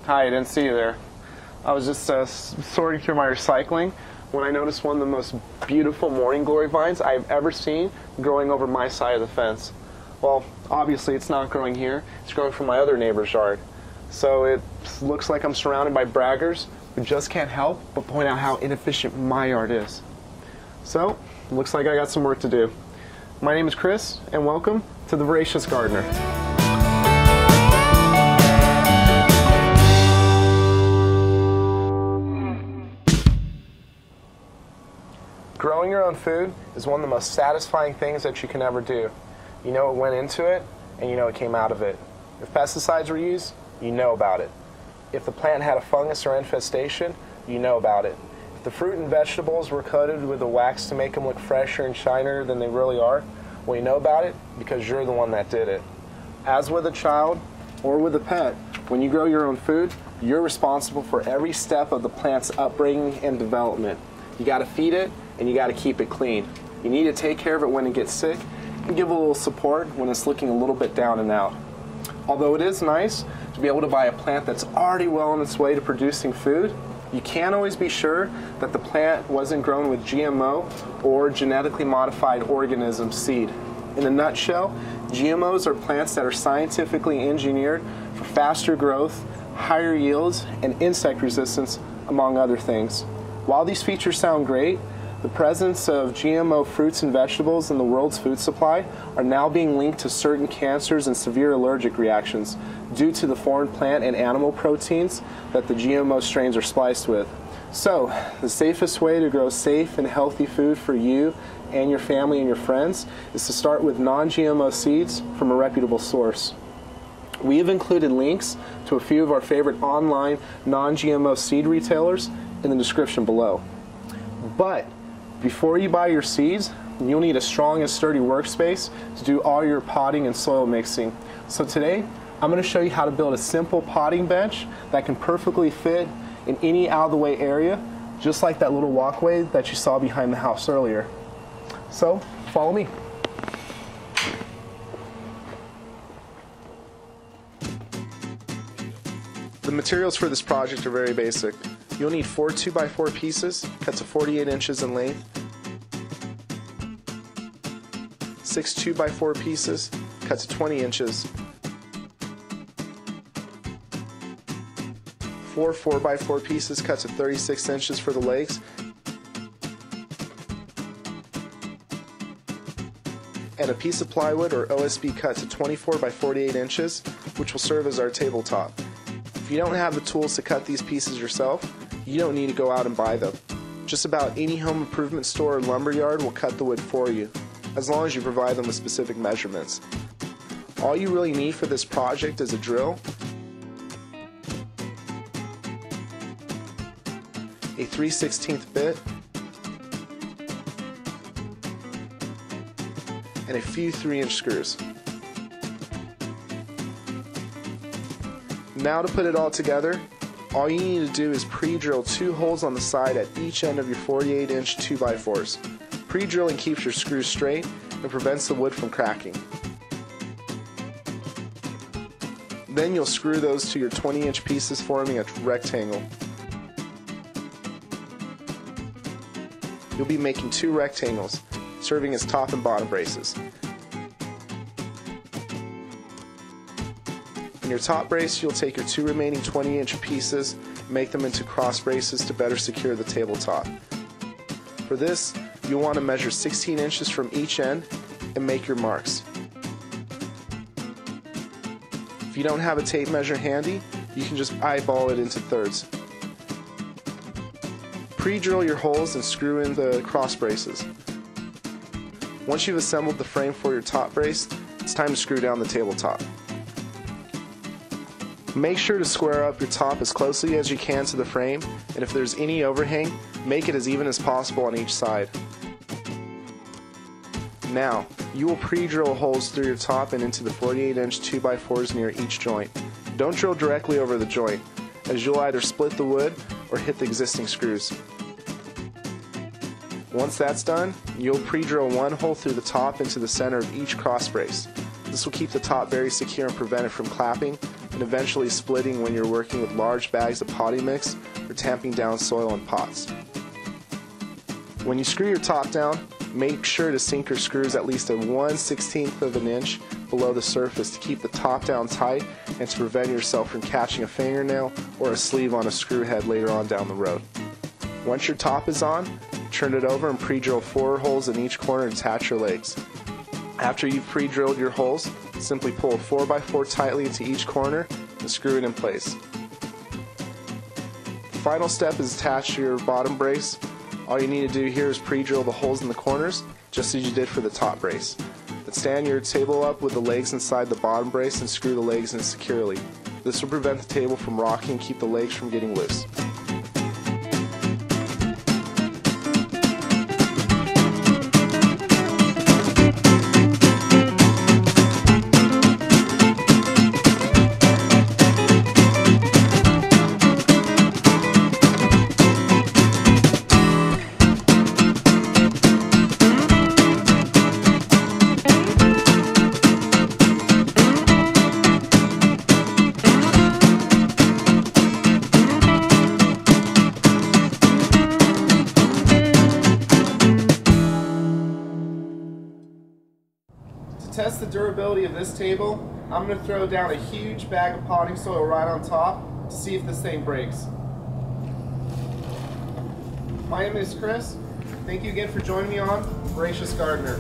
Hi, I didn't see you there. I was just sorting through my recycling when I noticed one of the most beautiful morning glory vines I've ever seen growing over my side of the fence. Well, obviously it's not growing here. It's growing from my other neighbor's yard. So it looks like I'm surrounded by braggers who just can't help but point out how inefficient my yard is. So, looks like I got some work to do. My name is Chris, and welcome to the Voracious Gardener. Growing your own food is one of the most satisfying things that you can ever do. You know it went into it, and you know it came out of it. If pesticides were used, you know about it. If the plant had a fungus or infestation, you know about it. If the fruit and vegetables were coated with a wax to make them look fresher and shinier than they really are, well, you know about it because you're the one that did it. As with a child or with a pet, when you grow your own food, you're responsible for every step of the plant's upbringing and development. You got to feed it, and you got to keep it clean. You need to take care of it when it gets sick and give it a little support when it's looking a little bit down and out. Although it is nice to be able to buy a plant that's already well on its way to producing food, you can't always be sure that the plant wasn't grown with GMO or genetically modified organism seed. In a nutshell, GMOs are plants that are scientifically engineered for faster growth, higher yields, and insect resistance, among other things. While these features sound great, the presence of GMO fruits and vegetables in the world's food supply are now being linked to certain cancers and severe allergic reactions due to the foreign plant and animal proteins that the GMO strains are spliced with. So, the safest way to grow safe and healthy food for you and your family and your friends is to start with non-GMO seeds from a reputable source. We have included links to a few of our favorite online non-GMO seed retailers in the description below. But before you buy your seeds, you'll need a strong and sturdy workspace to do all your potting and soil mixing. So today, I'm going to show you how to build a simple potting bench that can perfectly fit in any out-of-the-way area, just like that little walkway that you saw behind the house earlier. So, follow me. The materials for this project are very basic. You'll need 4 2x4 pieces, cut to 48 inches in length, 6 2x4 pieces, cut to 20 inches, 4 4x4 pieces, cut to 36 inches for the legs, and a piece of plywood or OSB cut to 24 by 48 inches, which will serve as our tabletop. If you don't have the tools to cut these pieces yourself, you don't need to go out and buy them. Just about any home improvement store or lumber yard will cut the wood for you, as long as you provide them with specific measurements. All you really need for this project is a drill, a 3/16 bit, and a few 3-inch screws. Now to put it all together, all you need to do is pre-drill 2 holes on the side at each end of your 48-inch 2x4s. Pre-drilling keeps your screws straight and prevents the wood from cracking. Then you'll screw those to your 20-inch pieces, forming a rectangle. You'll be making 2 rectangles, serving as top and bottom braces. In your top brace, you'll take your 2 remaining 20-inch pieces and make them into cross braces to better secure the tabletop. For this, you'll want to measure 16 inches from each end and make your marks. If you don't have a tape measure handy, you can just eyeball it into thirds. Pre-drill your holes and screw in the cross braces. Once you've assembled the frame for your top brace, it's time to screw down the tabletop. Make sure to square up your top as closely as you can to the frame, and if there's any overhang, make it as even as possible on each side. Now, you will pre-drill holes through your top and into the 48-inch 2x4s near each joint. Don't drill directly over the joint, as you'll either split the wood or hit the existing screws. Once that's done, you'll pre-drill 1 hole through the top into the center of each cross brace. This will keep the top very secure and prevent it from clapping and eventually splitting when you're working with large bags of potting mix or tamping down soil in pots. When you screw your top down, make sure to sink your screws at least a 1/16 of an inch below the surface to keep the top down tight and to prevent yourself from catching a fingernail or a sleeve on a screw head later on down the road. Once your top is on, turn it over and pre-drill 4 holes in each corner and attach your legs. After you've pre-drilled your holes, simply pull a 4x4 tightly into each corner and screw it in place. The final step is attach your bottom brace. All you need to do here is pre-drill the holes in the corners, just as you did for the top brace. Then stand your table up with the legs inside the bottom brace and screw the legs in securely. This will prevent the table from rocking and keep the legs from getting loose. To test the durability of this table, I'm going to throw down a huge bag of potting soil right on top to see if this thing breaks. My name is Chris. Thank you again for joining me on Voracious Gardener.